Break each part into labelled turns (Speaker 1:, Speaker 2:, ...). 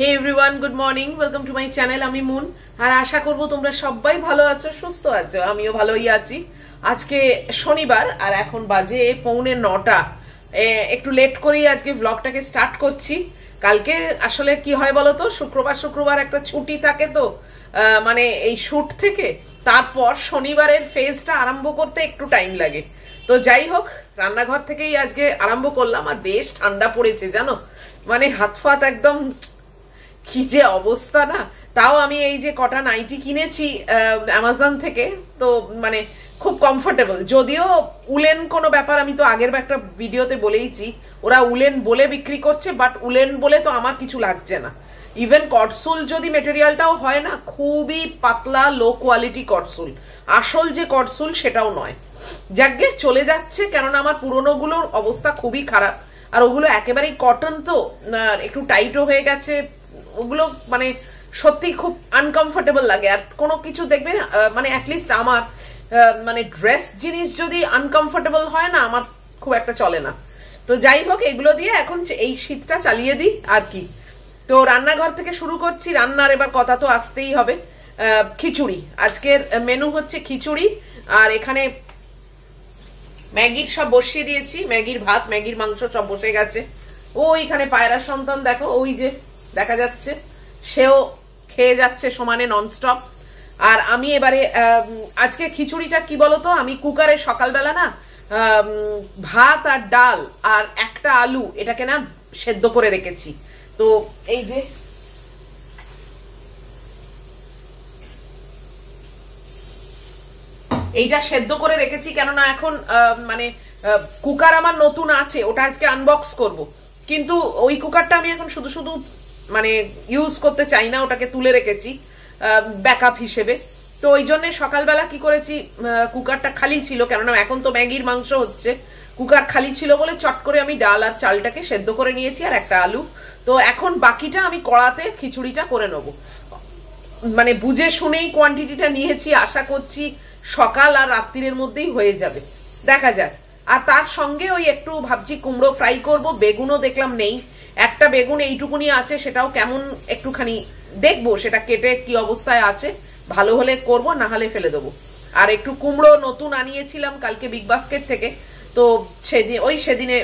Speaker 1: Hey everyone, good morning, welcome to my channel. আমি মুন। আর আশা করব তোমরা সবাই ভালো আছো, সুস্থ আছো। আমিও ভালোই আছি। আজকে শনিবার আর এখন বাজে 8:45। একটু লেট করেই আজকে ব্লগটাকে স্টার্ট করছি। কালকে আসলে কি হয় বলো তো, শুক্রবার একটা ছুটি থাকে, তো মানে এই শুট থেকে তারপর শনিবারের ফেজটা আরম্ভ করতে একটু টাইম লাগে। তো যাই হোক, রান্নাঘর থেকেই আজকে আরম্ভ করলাম। আর বেশ ঠান্ডা পড়েছে জানো, মানে হাত ফাত একদম কি যে অবস্থা না। তাও আমি এই যে কটা নাইটি কিনেছি অ্যামাজন থেকে, তো মানে খুব কমফোর্টেবল। যদিও উলেন কোনো ব্যাপার, আমি তো আগের একটা ভিডিওতে বলেইছি ওরা উলেন বলে বিক্রি করছে, বাট উলেন বলে তো আমার কিছু লাগছে না। ইভেন কটসুল যদি মেটেরিয়ালটাও হয় না, খুবই পাতলা লো কোয়ালিটি কটসুল, আসল যে কটসুল সেটাও নয়। যাকে চলে যাচ্ছে, কেননা আমার পুরোনোগুলোর অবস্থা খুবই খারাপ। আর ওগুলো একেবারেই কটন, তো একটু টাইটও হয়ে গেছে ওগুলো, মানে সত্যি খুব আনকমফোর্টেবল লাগে। আর কোনো কিছু দেখবে মানে অ্যাটলিস্ট আমার মানে ড্রেস জিনিস যদি আনকমফোর্টেবল হয় না, আমার খুব একটা চলে না। তো যাই হোক, এগুলো দিয়ে এখন এই শীতটা চালিয়ে দিই আর কি। তো রান্নাঘর থেকে শুরু করছি। রান্নার এবার কথা তো আসতেই হবে। খিচুড়ি, আজকের মেনু হচ্ছে খিচুড়ি। আর এখানে ম্যাগির সব বসিয়ে দিয়েছি, ম্যাগির ভাত, ম্যাগির মাংস সব বসে গেছে। ওইখানে পায়রা সন্তান দেখো, ওই যে দেখা যাচ্ছে, সেও খেয়ে যাচ্ছে সমানে ননস্টপ। আর আমি এবারে আজকে খিচুড়িটা কি বলতো, আমি কুকারে সকালবেলা না ভাত আর ডাল আর একটা আলু এটাকে না সেদ্ধ করে রেখেছি। তো এই যে এইটা সেদ্ধ করে রেখেছি, কেননা এখন মানে কুকার আমার নতুন আছে, ওটা আজকে আনবক্স করব। কিন্তু ওই কুকারটা আমি এখন শুধু শুধু মানে ইউজ করতে চাই না, ওটাকে তুলে রেখেছি ব্যাকআপ হিসেবে। তো ওই জন্য সকালবেলা কি করেছি, কুকারটা খালি ছিল, কেননা এখন তো ম্যাগির মাংস হচ্ছে। কুকার খালি ছিল বলে চট করে আমি ডাল আর চালটাকে সেদ্ধ করে নিয়েছি, আর একটা আলু। তো এখন বাকিটা আমি কড়াতে খিচুড়িটা করে নেবো। মানে বুঝে শুনেই কোয়ান্টিটিটা নিয়েছি, আশা করছি সকাল আর রাত্রির মধ্যেই হয়ে যাবে, দেখা যাক। আর তার সঙ্গে ওই একটু ভাবছি কুমড়ো ফ্রাই করব। বেগুনও দেখলাম নেই, একটা বেগুন এইটুকুনি আছে, সেটাও কেমন একটুখানি দেখবো সেটা কেটে কি অবস্থায় আছে, ভালো হলে করব, না হলে ফেলে দেবো। আর একটু কুমড়ো নতুন আনিয়েছিলাম কালকে বিগ বাস্কেট থেকে, তো সেদিনে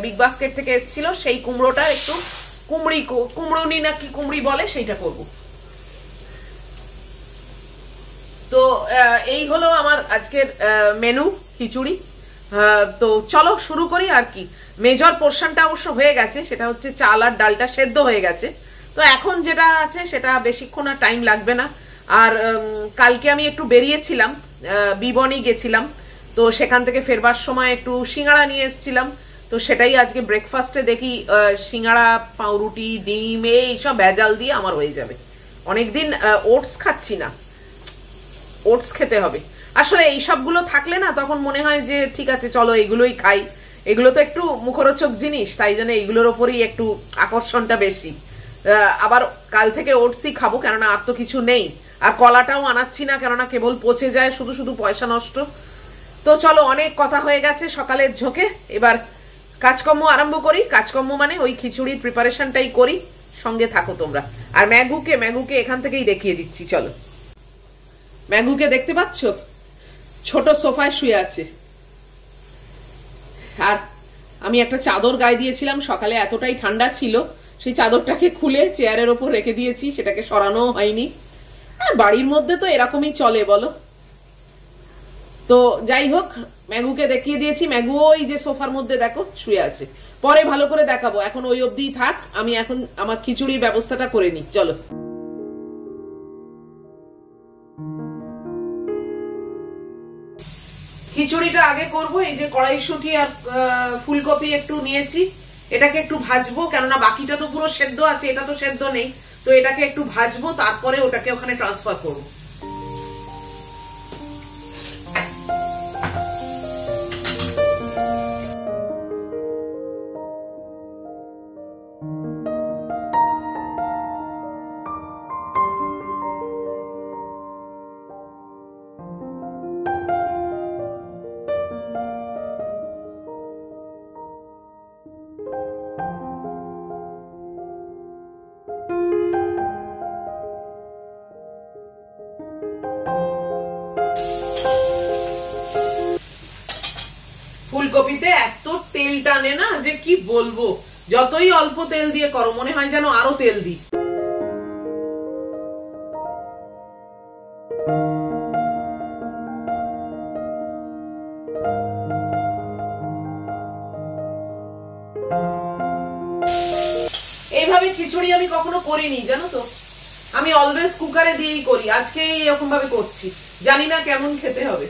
Speaker 1: বিগ বাস্কেট থেকে এসেছিল, সেই কুমড়োটা একটু কুমড়ুনি না কি কুমড়ি বলে সেইটা করবো। তো এই হলো আমার আজকের মেনু, খিচুড়ি। তো চলো শুরু করি আর কি। মেজর পোর্শনটা অবশ্য হয়ে গেছে, সেটা হচ্ছে চাল আর ডালটা সেদ্ধ হয়ে গেছে। তো এখন যেটা আছে সেটা বেশিক্ষণ আর টাইম লাগবে না। আর কালকে আমি একটু বেরিয়েছিলাম, বিবনি গেছিলাম, তো সেখান থেকে ফেরবার সময় একটু সিঙ্গাড়া নিয়ে এসেছিলাম। তো সেটাই আজকে ব্রেকফাস্টে দেখি সিঙ্গাড়া, পাউরুটি, ডিম এইসব ভেজাল দিয়ে আমার হয়ে যাবে। অনেকদিন ওটস খাচ্ছি না, ওটস খেতে হবে। আসলে এই সবগুলো থাকলে না তখন মনে হয় যে ঠিক আছে চলো এগুলোই খাই, এগুলো তো একটু মুখরোচক জিনিস, তাই জন্য এইগুলোর ওপরই একটু আকর্ষণটা বেশি। আবার কাল থেকে ওটসই খাবো, কেননা আর তো কিছু নেই। আর কলাটাও আনাচ্ছি না, কেননা কেবল পচে যায়, শুধু শুধু পয়সা নষ্ট। তো চলো, অনেক কথা হয়ে গেছে সকালের ঝোঁকে, এবার কাজকর্ম আরম্ভ করি। কাজকর্ম মানে ওই খিচুড়ির প্রিপারেশনটাই করি, সঙ্গে থাকো তোমরা। আর ম্যাগুকে এখান থেকেই দেখিয়ে দিচ্ছি, চলো। ম্যাগুকে দেখতে পাচ্ছ, ছোট সোফায় শুয়ে আছে। আর আমি একটা চাদর গায়ে দিয়েছিলাম সকালে, এতটাই ঠান্ডা ছিল, সেই চাদরটাকে খুলে চেয়ারের ওপর রেখে দিয়েছি, সেটাকে সরানো হয়নি। বাড়ির মধ্যে তো এরকমই চলে বলো। তো যাই হোক, ম্যাগুকে দেখিয়ে দিয়েছি। ম্যাগু ওই যে সোফার মধ্যে দেখো শুয়ে আছে, পরে ভালো করে দেখাবো, এখন ওই অবধি থাক। আমি এখন আমার খিচুড়ির ব্যবস্থাটা করে নিই, চলো। খিচুড়িটা আগে করব। এই যে কড়াইশুঁটি আর ফুলকপি একটু নিয়েছি, এটাকে একটু ভাজবো, কেননা বাকিটা তো পুরো সেদ্ধ আছে, এটা তো সেদ্ধ নেই। তো এটাকে একটু ভাজবো, তারপরে ওটাকে ওখানে ট্রান্সফার করবো। তেল টানে না যে কি বলবো, যতই অল্প তেল দিয়ে করো মনে হয় যেন আরো তেল দিই। এইভাবে খিচুড়ি আমি কখনো করিনি জানো তো, আমি অলওয়েজ কুকারে দিয়েই করি, আজকে এরকম ভাবে করছি, জানি না কেমন খেতে হবে।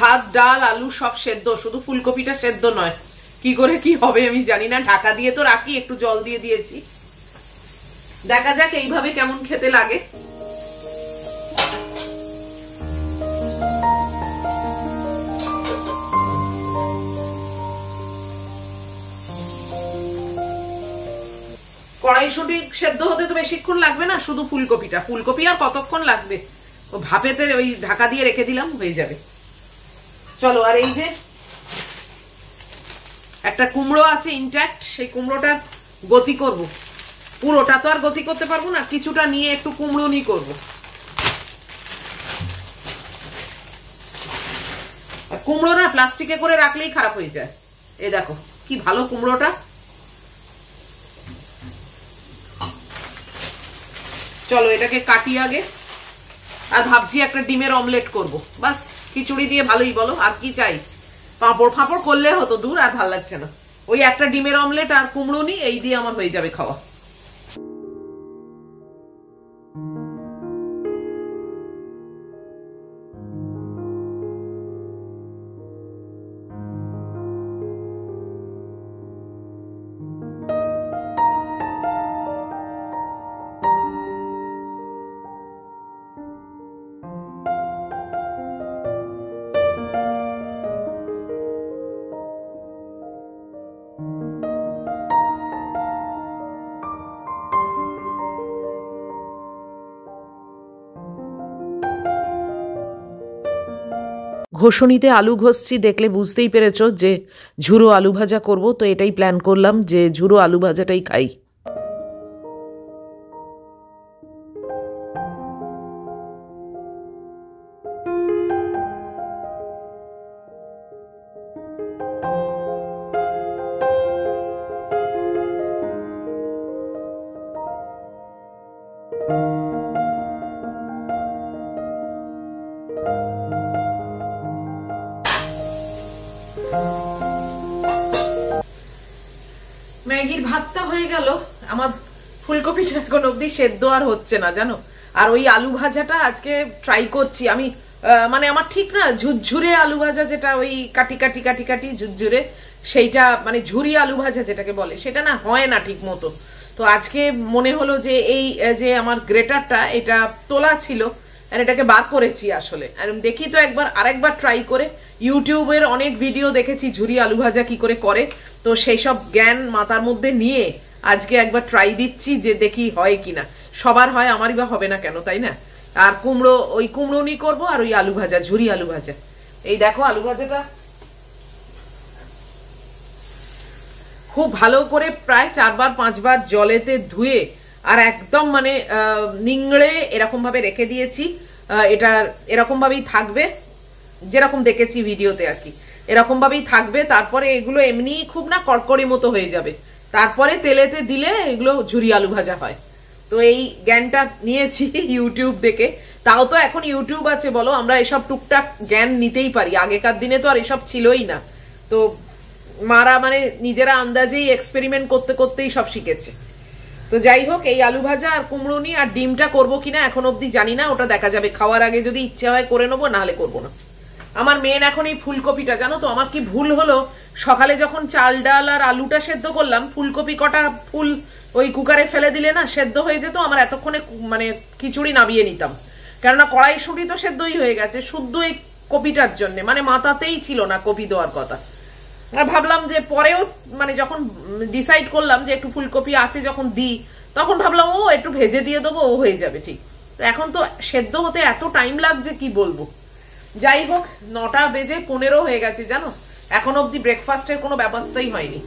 Speaker 1: ভাত ডাল আলু সব সেদ্ধ, শুধু ফুলকপিটা সেদ্ধ নয়। কি করে কি হবে আমি জানি না, ঢাকা দিয়ে তো রাখি, একটু জল দিয়ে দিয়েছি, দেখা যাক এইভাবে কেমন খেতে লাগে। কড়াইশুঁটি সেদ্ধ হতে তো বেশিক্ষণ লাগবে না, শুধু ফুলকপিটা, ফুলকপি আর কতক্ষণ লাগবে, ও ভাপেতে ওই ঢাকা দিয়ে রেখে দিলাম, হয়ে যাবে। চলো, আর এই যে একটা কুমড়ো আছে ইনট্যাক্ট, সেই কুমড়োটা গতি করব, পুরোটা তো আর গতি করতে পারবো না, কিছুটা নিয়ে একটু কুমড়োনি করব। আর কুমড়ো না প্লাস্টিকে করে রাখলেই খারাপ হয়ে যায়। এই দেখো কি ভালো কুমড়োটা। চলো এটাকে কাটি আগে, আর ভাবছি একটা ডিমের অমলেট করব, বাস খিচুড়ি দিয়ে ভালোই, বলো আর কি চাই, পাঁপড় ফাঁপড় করলে হতো, দূর আর ভাল লাগছে না, ওই একটা ডিমের অমলেট আর কুমড়োনি এই দিয়ে আমার হয়ে যাবে খাওয়া। ঘষণিতে আলু ঘষছি দেখলে বুঝতেই পেরেছো যে ঝুরো আলু ভাজা করব, তো এটাই প্ল্যান করলাম যে ঝুরো আলু ভাজাটাই খাই। ম্যাগির ভাতটা হয়ে গেল, আমার ফুলকপিটা এখন অব্দি সেদ্ধ আর হচ্ছে না জানো। আর ওই আলু ভাজাটা আজকে ট্রাই করছি আমি, মানে আমার ঠিক না ঝুরঝুরে আলু ভাজা, যেটা ওই কাটি কাটি কাটি কাটি ঝুরঝুরে, সেইটা মানে ঝুরি আলু ভাজা যেটাকে বলে, সেটা না হয় না ঠিক মতো। তো আজকে মনে হলো যে এই যে আমার গ্রেটারটা এটা তোলা ছিল, আর এটাকে বার করেছি আসলে, আর দেখি তো একবার আরেকবার ট্রাই করে, ইউটিউবের অনেক ভিডিও দেখেছি ঝুরি আলু ভাজা কি করে করে, তো সেই সব জ্ঞান মাথার মধ্যে নিয়ে আজকে একবার ট্রাই দিচ্ছি যে দেখি হয় কিনা। সবার হয়, আমারই বা হবে না কেন, তাই না? আর কুমড়ো, ওই কুমড়োনি করবো, আর ওই আলু ভাজা, ঝুরি আলু ভাজা। এই দেখো আলু ভাজাটা খুব ভালো করে প্রায় 4-5 বার জলেতে ধুয়ে আর একদম মানে নিংড়ে এরকম ভাবে রেখে দিয়েছি। এটা এরকম ভাবেই থাকবে, যেরকম দেখেছি ভিডিওতে আর কি, এরকম ভাবেই থাকবে। তারপরে এগুলো এমনি খুব না কড়কড়ি মতো হয়ে যাবে, তারপরে তেলেতে দিলে এগুলো ঝুরি আলু ভাজা হয়। তো এই জ্ঞানটা নিয়েছি ইউটিউব দেখে। তাও তো এখন ইউটিউব আছে বলো, আমরা এসব টুকটাক জ্ঞান নিতেই পারি, আগেকার দিনে তো আর এসব ছিলই না। তো মারা মানে নিজেরা আন্দাজেই এক্সপেরিমেন্ট করতে করতেই সব শিখেছে। তো যাই হোক, এই আলু ভাজা আর কুমড়োনি আর ডিমটা করবো কিনা এখন অব্দি জানি না, ওটা দেখা যাবে খাওয়ার আগে, যদি ইচ্ছে হয় করে নেবো, নাহলে করবো না। আমার মেন এখন এই ফুলকপিটা, জানো তো আমার কি ভুল হলো, সকালে যখন চাল ডাল আর আলুটা সেদ্ধ করলাম, ফুলকপি কটা ফুল ওই কুকারে ফেলে দিলে না সেদ্ধ হয়ে যেত, আমার এতক্ষণে মানে খিচুড়ি নামিয়ে নিতাম, কেননা কড়াইশুঁটি তো সেদ্ধই হয়ে গেছে, শুদ্ধ এই কপিটার জন্য, মানে মাথাতেই ছিল না কপি দেওয়ার কথা। আর ভাবলাম যে পরেও মানে যখন ডিসাইড করলাম যে একটু ফুলকপি আছে যখন দিই, তখন ভাবলাম ও একটু ভেজে দিয়ে দেবো, ও হয়ে যাবে ঠিক। তো এখন তো সেদ্ধ হতে এত টাইম লাগছে কি বলবো। যাই হোক, 9টা বেজে 15 হয়ে গেছে জানো, এখন অব্দি ব্রেকফাস্টের কোনো ব্যবস্থাই হয়নি।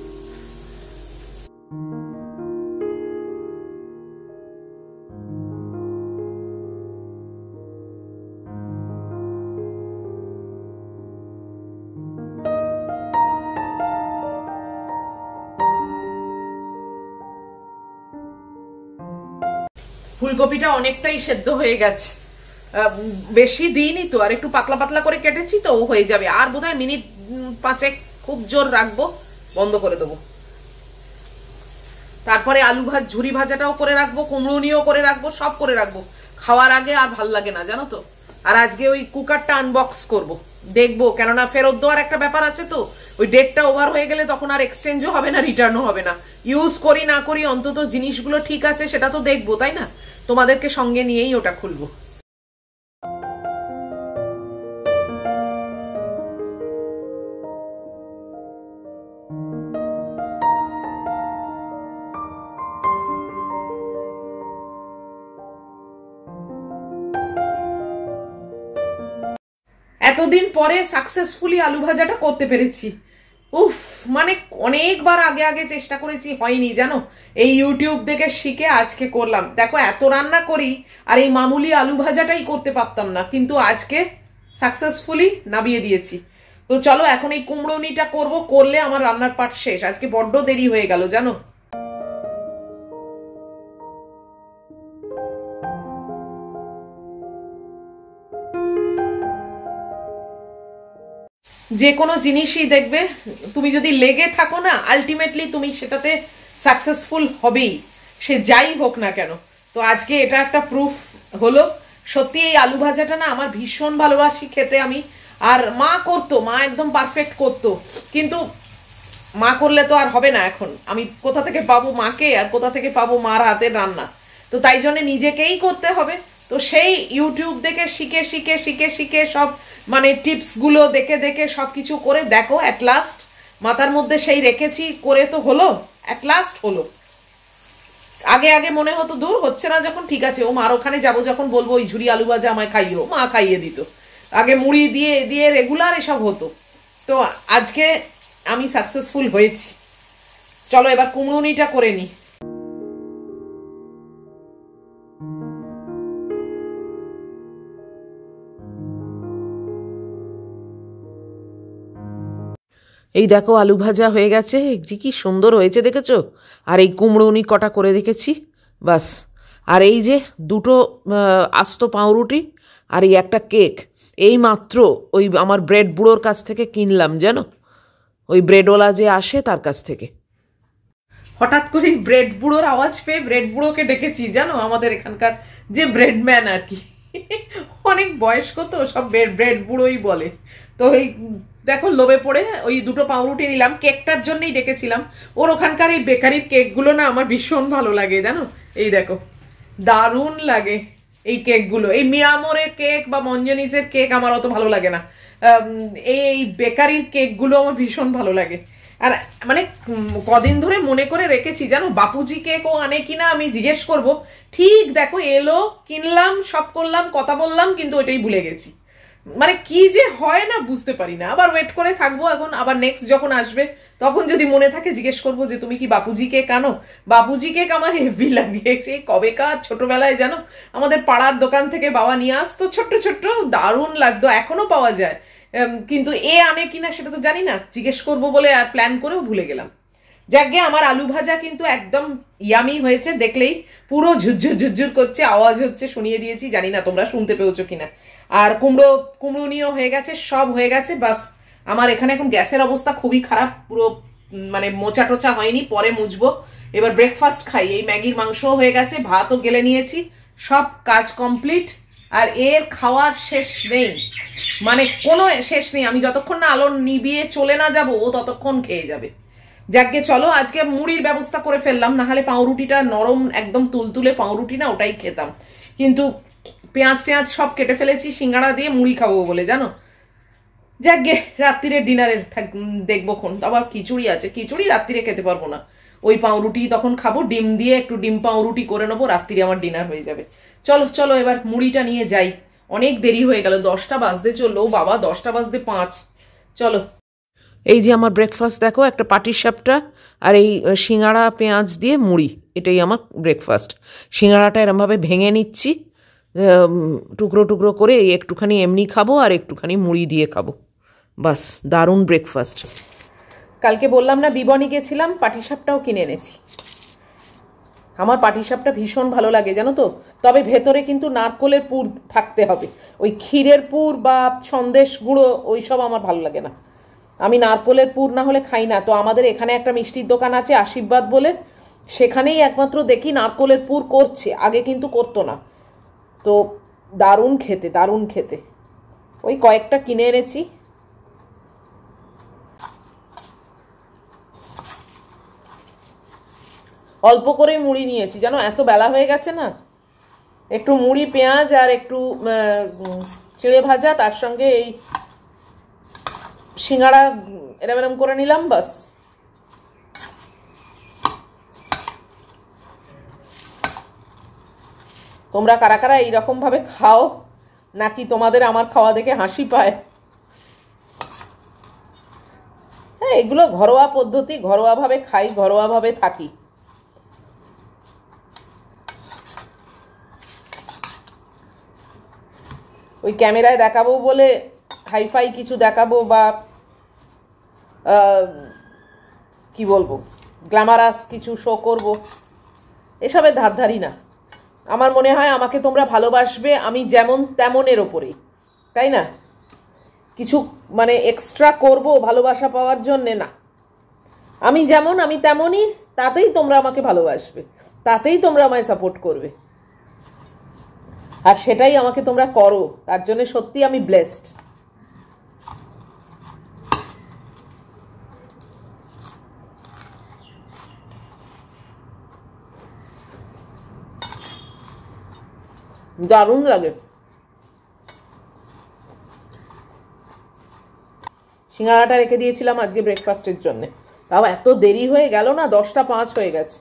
Speaker 1: ফুলকপিটা অনেকটাই সেদ্ধ হয়ে গেছে, বেশি দিইনি তো, আর একটু পাতলা পাতলা করে কেটেছি তো হয়ে যাবে। আর বোধহয় মিনিট 5 খুব জোর রাখবো, বন্ধ করে দেবো। তারপরে আলু ঝুরি ভাজাটাও করে রাখবো, কুমড়োনিও করে রাখবো, সব করে রাখবো। খাওয়ার আগে আর ভাল লাগে না জানো তো। আর আজকে ওই কুকারটা আনবক্স করব, দেখবো, কেননা ফেরত দেওয়ার একটা ব্যাপার আছে তো। ওই ডেটটা ওভার হয়ে গেলে তখন আর এক্সচেঞ্জও হবে না, রিটার্নও হবে না। ইউজ করি না করি অন্তত জিনিসগুলো ঠিক আছে সেটা তো দেখবো, তাই না? তোমাদেরকে সঙ্গে নিয়েই ওটা খুলবো। এতদিন পরে সাকসেসফুলি আলু ভাজাটা করতে পেরেছি। উফ, মানে অনেকবার আগে আগে চেষ্টা করেছি, হয়নি জানো। এই ইউটিউব দেখে শিখে আজকে করলাম। দেখো, এত রান্না করি আর এই মামুলি আলু ভাজাটাই করতে পারতাম না, কিন্তু আজকে সাকসেসফুলি নামিয়ে দিয়েছি। তো চলো এখন এই কুমড়োনিটা করব, করলে আমার রান্নার পার্ট শেষ। আজকে বড্ড দেরি হয়ে গেল জানো। যে কোনো জিনিসই দেখবে, তুমি যদি লেগে থাকো না, আলটিমেটলি তুমি সেটাতে সাকসেসফুল হবেই, সে যাই হোক না কেন। তো আজকে এটা একটা প্রুফ হলো। সত্যি এই আলু ভাজাটা না আমার ভীষণ ভালোবাসি খেতে আমি। আর মা করতো, মা একদম পারফেক্ট করতো, কিন্তু মা করলে তো আর হবে না। এখন আমি কোথা থেকে পাবো মাকে, আর কোথা থেকে পাবো মার হাতের রান্না? তো তাই জন্য নিজেকেই করতে হবে। তো সেই ইউটিউব দেখে শিখে শিখে শিখে শিখে সব মানে টিপসগুলো দেখে দেখে সব কিছু করে দেখো অ্যাট লাস্ট মাথার মধ্যে সেই রেখেছি, করে তো হলো, অ্যাট লাস্ট হলো। আগে আগে মনে হতো দূর হচ্ছে না যখন, ঠিক আছে ও মার ওখানে যাবো যখন, বলবো ওই ঝুরি আলু ভাজা আমায় খাইও, মা খাইয়ে দিত। আগে মুড়ি দিয়ে দিয়ে রেগুলার এসব হতো। তো আজকে আমি সাকসেসফুল হয়েছি। চলো এবার কুমড়োনিটা করে নিই। এই দেখো আলু ভাজা হয়ে গেছে, যে কি সুন্দর হয়েছে দেখেছো। আর এই কুমড়োনি কটা করে রেখেছি, বাস। আর এই যে দুটো আস্ত পাউরুটি আর এই একটা কেক, এই মাত্র ওই আমার ব্রেড বুড়োর কাছ থেকে কিনলাম জানো, ওই ব্রেডওয়ালা যে আসে তার কাছ থেকে। হঠাৎ করে ব্রেড বুড়োর আওয়াজ পেয়ে ব্রেড বুড়োকে ডেকেছি জানো, আমাদের এখানকার যে ব্রেডম্যান আর কি, অনেক বয়স্ক তো, সব ব্রেড বুড়োই বলে। তো এই দেখো লোভে পড়ে ওই দুটো পাউরুটি নিলাম, কেকটার জন্যই ডেকেছিলাম। ওর ওখানকার এই বেকারির কেকগুলো না আমার ভীষণ ভালো লাগে জানো। এই দেখো দারুণ লাগে এই কেকগুলো। এই মিয়ামোরের কেক বা মঞ্জনিসের কেক আমার অত ভালো লাগে না, এই বেকারির কেকগুলো আমার ভীষণ ভালো লাগে। আর মানে কদিন ধরে মনে করে রেখেছি জানো, বাপুজি কেকও আনে কিনা আমি জিজ্ঞেস করব। ঠিক দেখো এলো, কিনলাম, সব করলাম, কথা বললাম, কিন্তু ওইটাই ভুলে গেছি। মানে কি যে হয় না বুঝতে পারি না। আবার ওয়েট করে থাকবো, এখন আবার নেক্সট যখন আসবে তখন যদি মনে থাকে জিজ্ঞেস করবো যে তুমি কি বাপুজি কেক আনো। বাপুজি কেক আমার হেভি লাগে, সেই কবেকার ছোটবেলায় জানো আমাদের পাড়ার দোকান থেকে বাবা নিয়ে আসতো, ছোট্ট ছোট্ট, দারুণ লাগতো, এখনো পাওয়া যায়। কিন্তু এ আনে কিনা সেটা তো জানি না, জিজ্ঞেস করবো বলে আর প্ল্যান করেও ভুলে গেলাম। যাকে আমার আলু ভাজা কিন্তু একদম ইয়ামি হয়েছে, দেখলেই পুরো ঝুরঝুর ঝুরঝুর করছে, আওয়াজ হচ্ছে, শুনিয়ে দিয়েছি, জানি না তোমরা শুনতে পেয়েছো কিনা। আর কুমড়োনিও হয়ে গেছে, সব হয়ে গেছে, বাস। আমার এখানে এখন গ্যাসের অবস্থা খুবই খারাপ, পুরো মানে মোচা টোচা হয়নি, পরে মুছবো। এবার ব্রেকফাস্ট খাই। এই ম্যাগির মাংসও হয়ে গেছে, ভাতও গেলে নিয়েছি, সব কাজ কমপ্লিট। আর এর খাওয়ার শেষ নেই, মানে কোনো শেষ নেই। আমি যতক্ষণ না আলো নিবিয়ে চলে না যাব ও ততক্ষণ খেয়ে যাবে। যাকে চলো আজকে মুড়ির ব্যবস্থা করে ফেললাম, না হলে পাউরুটিটা নরম একদম তুলতুলে পাউরুটি না, ওটাই খেতাম। কিন্তু পেঁয়াজ টেঁয়াজ সব কেটে ফেলেছি সিঙ্গাড়া দিয়ে মুড়ি খাবো বলে জানো। যাক গে, রাত্রিরে ডিনারের দেখবো খন। আবার খিচুড়ি আছে, খিচুড়ি রাত্রিরে খেতে পারবো না, ওই পাউরুটি তখন খাবো, ডিম দিয়ে একটু ডিম পাউরুটি করে নেবো, রাত্রিরে আমার ডিনার হয়ে যাবে। চলো চলো এবার মুড়িটা নিয়ে যাই, অনেক দেরি হয়ে গেল, 10টা বাজতে চললো বাবা, 10টা বাজতে 5। চলো, এই যে আমার ব্রেকফাস্ট দেখো, একটা পাটিসাপটা আর এই সিঙ্গাড়া পেঁয়াজ দিয়ে মুড়ি, এটাই আমার ব্রেকফাস্ট। সিঙ্গাড়াটা এরমভাবে ভেঙে নিচ্ছি টুকরো টুকরো করে, একটুখানি এমনি খাবো আর একটুখানি মুড়ি দিয়ে খাবো, বাস দারুণ ব্রেকফাস্ট। কালকে বললাম না বিবনি গেছিলাম, পাটিসাপটাও কিনে এনেছি। আমার পাটিসাপটা ভীষণ ভালো লাগে জানো তো, তবে ভেতরে কিন্তু নারকোলের পুর থাকতে হবে, ওই ক্ষীরের পুর বা সন্দেশ গুঁড়ো ওইসব আমার ভালো লাগে না, আমি নারকোলের পুর না হলে খাই না। তো আমাদের এখানে একটা মিষ্টির দোকান আছে আশীর্বাদ বলে, সেখানেই একমাত্র দেখি নারকোলের পুর করছে, আগে কিন্তু করতো না। তো দারুণ খেতে, দারুণ খেতে। ওই কয়েকটা কিনে এনেছি। অল্প করে মুড়ি নিয়েছি জানো, এত বেলা হয়ে গেছে না, একটু মুড়ি পেঁয়াজ আর একটু চিড়ে ভাজা, তার সঙ্গে এই সিঙ্গাড়া এরম এরম করে নিলাম, বাস। তোমরা কারা কারা এইরকম ভাবে খাও, নাকি তোমাদের আমার খাওয়া দেখে হাসি পায়? হ্যাঁ, এগুলো ঘরোয়া পদ্ধতি, ঘরোয়া ভাবে খাই, ঘরোয়া ভাবে থাকি। ওই ক্যামেরায় দেখাবো বলে হাইফাই কিছু দেখাবো বা কি বলবো গ্ল্যামারাস কিছু শো করব, এসবের ধার ধারি না। আমার মনে হয় আমাকে তোমরা ভালোবাসবে আমি যেমন তেমনের ওপরেই, তাই না? কিছু মানে এক্সট্রা করব ভালোবাসা পাওয়ার জন্যে না, আমি যেমন আমি তেমনই, তাতেই তোমরা আমাকে ভালোবাসবে, তাতেই তোমরা আমায় সাপোর্ট করবে, আর সেটাই আমাকে তোমরা করো, তার জন্য সত্যি আমি ব্লেসড। দারুণ লাগে। সিঙ্গাড়াটা রেখে দিয়েছিলাম আজকে ব্রেকফাস্টের জন্য, তাও এত দেরি হয়ে গেল না, 10টা 5 হয়ে গেছে।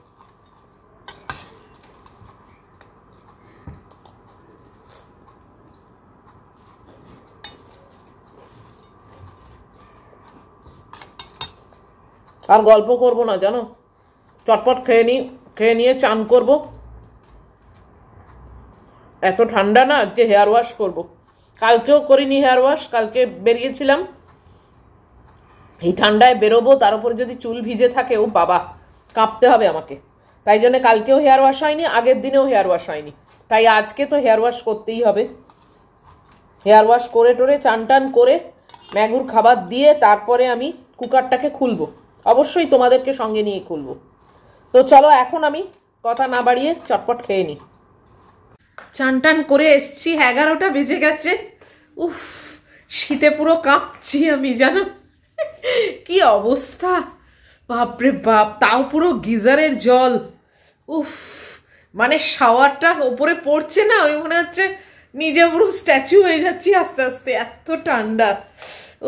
Speaker 1: আর গল্প করব না জানো, চটপট খেয়ে নিয়ে চান করব। এত ঠান্ডা না, আজকে হেয়ার ওয়াশ করব। কালকেও করিনি হেয়ার ওয়াশ, কালকে বেরিয়েছিলাম, এই ঠান্ডায় বেরোবো, তার উপরে যদি চুল ভিজে থাকে, ও বাবা কাঁপতে হবে আমাকে। তাই জন্য কালকেও হেয়ার ওয়াশ হয়নি, আগের দিনেও হেয়ার ওয়াশ হয়নি, তাই আজকে তো হেয়ার ওয়াশ করতেই হবে। হেয়ার ওয়াশ করে টোরে চান টান করে ম্যাগুর খাবার দিয়ে তারপরে আমি কুকারটাকে খুলবো, অবশ্যই তোমাদেরকে সঙ্গে নিয়ে খুলবো। তো চলো এখন আমি কথা না বাড়িয়ে চটপট খেয়ে নিই। চান টান করে এসছি, 11টা বেজে গেছে। উফ, শীতে পুরো কাঁপছি আমি জানো, কি অবস্থা, বাপরে বাপ, তাও পুরো গিজারের জল। উফ, মানে শাওয়ারটা ওপরে পড়ছে না, ওই মনে হচ্ছে নিজে পুরো স্ট্যাচু হয়ে যাচ্ছি আস্তে আস্তে, এত ঠান্ডা।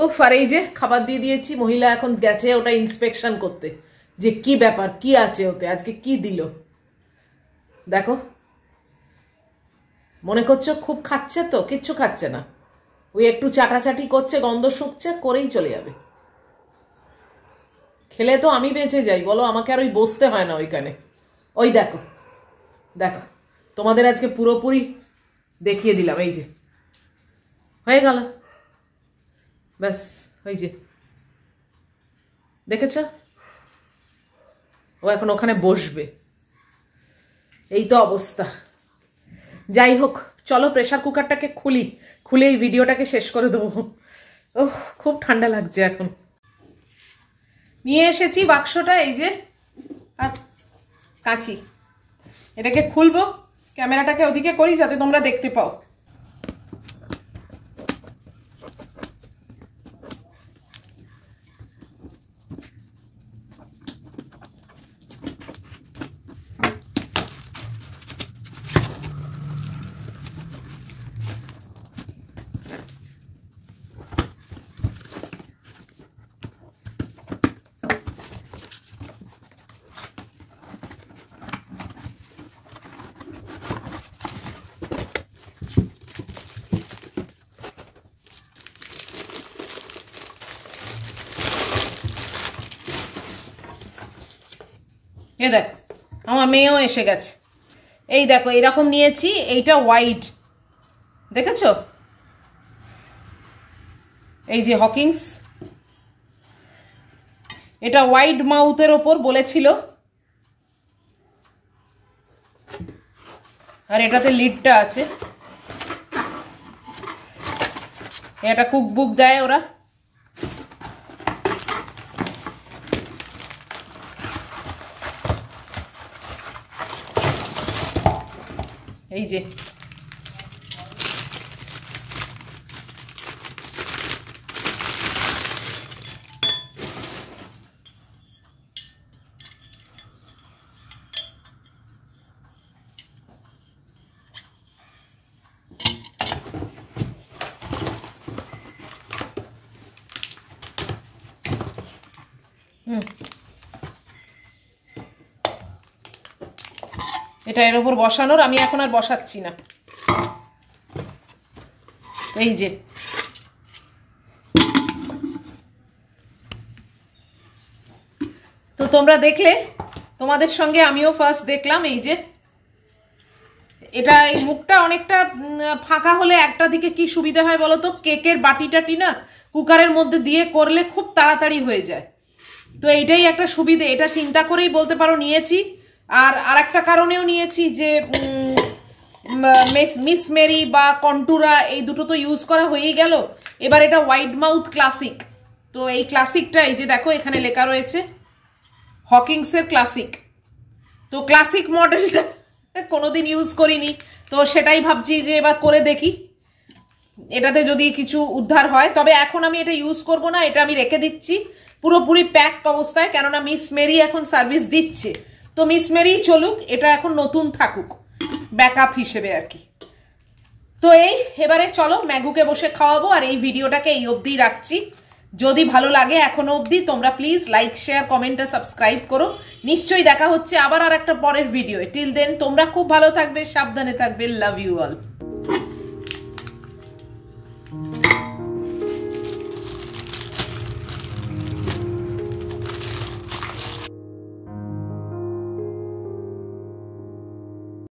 Speaker 1: উফ, আর এই যে খাবার দিয়ে দিয়েছি, মহিলা এখন গেছে ওটা ইন্সপেকশন করতে, যে কি ব্যাপার, কি আছে ওতে, আজকে কি দিল। দেখো, মনে করছো খুব খাচ্ছে, তো কিচ্ছু খাচ্ছে না, ওই একটু চাটাচাটি করছে, গন্ধ শুকছে, করেই চলে যাবে। খেলে তো আমি বেঁচে যাই বলো, আমাকে আর ওই বসতে হয় না ওইখানে। ওই দেখো দেখো, তোমাদের আজকে পুরোপুরি দেখিয়ে দিলাম, এই যে হয়ে গেল, ব্যাস, ওই যে দেখেছ, ও এখন ওখানে বসবে, এই তো অবস্থা। যাই হোক, চলো প্রেসার কুকারটাকে খুলে এই ভিডিওটাকে শেষ করে দেবো। ওহ, খুব ঠান্ডা লাগছে এখন। নিয়ে এসেছি বাক্সটা, এই যে আর কাঁচি, এটাকে খুলবো, ক্যামেরাটাকে ওদিকে করি যাতে তোমরা দেখতে পাও। এ দেখো আমার মেয়েও এসে গেছে। এই দেখো এরকম নিয়েছি, এইটা হোয়াইট, দেখেছো? এই যে হকিংস, এটা হোয়াইট মাউথের ওপর বলেছিল, আর এটাতে লিডটা আছে। এটা কুকবুক দেয় ওরা। এই যে এটা এর উপর বসানোর, আমি এখন আর বসাচ্ছি না। এই যে তো তোমরা দেখলে, তোমাদের সঙ্গে আমিও ফার্স্ট দেখলাম। এই যে এটা, এই মুখটা অনেকটা ফাঁকা হলে একটা দিকে কি সুবিধা হয় বলো তো, কেকের বাটি টাটি না কুকারের মধ্যে দিয়ে করলে খুব তাড়াতাড়ি হয়ে যায়। তো এইটাই একটা সুবিধে, এটা চিন্তা করেই বলতে পারো নিয়েছি। আর একটা কারণেও নিয়েছি যে মিস মেরি বা কন্টুরা এই দুটো তো ইউজ করা হয়েই গেল, এবার এটা হোয়াইট মাউথ ক্লাসিক। তো এই ক্লাসিকটা, এই যে দেখো এখানে লেখা রয়েছে হকিংসের ক্লাসিক। তো ক্লাসিক মডেলটা কোনোদিন ইউজ করিনি, তো সেটাই ভাবছি যে এবার করে দেখি এটাতে যদি কিছু উদ্ধার হয়। তবে এখন আমি এটা ইউজ করব না, এটা আমি রেখে দিচ্ছি পুরোপুরি প্যাক অবস্থায়, কেননা মিস মেরি এখন সার্ভিস দিচ্ছে। তো মিস মেরি চলুক, এটা এখন নতুন থাকুক ব্যাকআপ হিসেবে আর কি। তো এই এবারে চলো ম্যাগুকে বসে খাওয়াবো, আর এই ভিডিওটাকে এই অবধি রাখছি। যদি ভালো লাগে এখনো অবধি তোমরা প্লিজ লাইক শেয়ার কমেন্ট আর সাবস্ক্রাইব করো। নিশ্চয়ই দেখা হচ্ছে আবার আর একটা পরের ভিডিও। টিল দেন তোমরা খুব ভালো থাকবে, সাবধানে থাকবে। Love you all.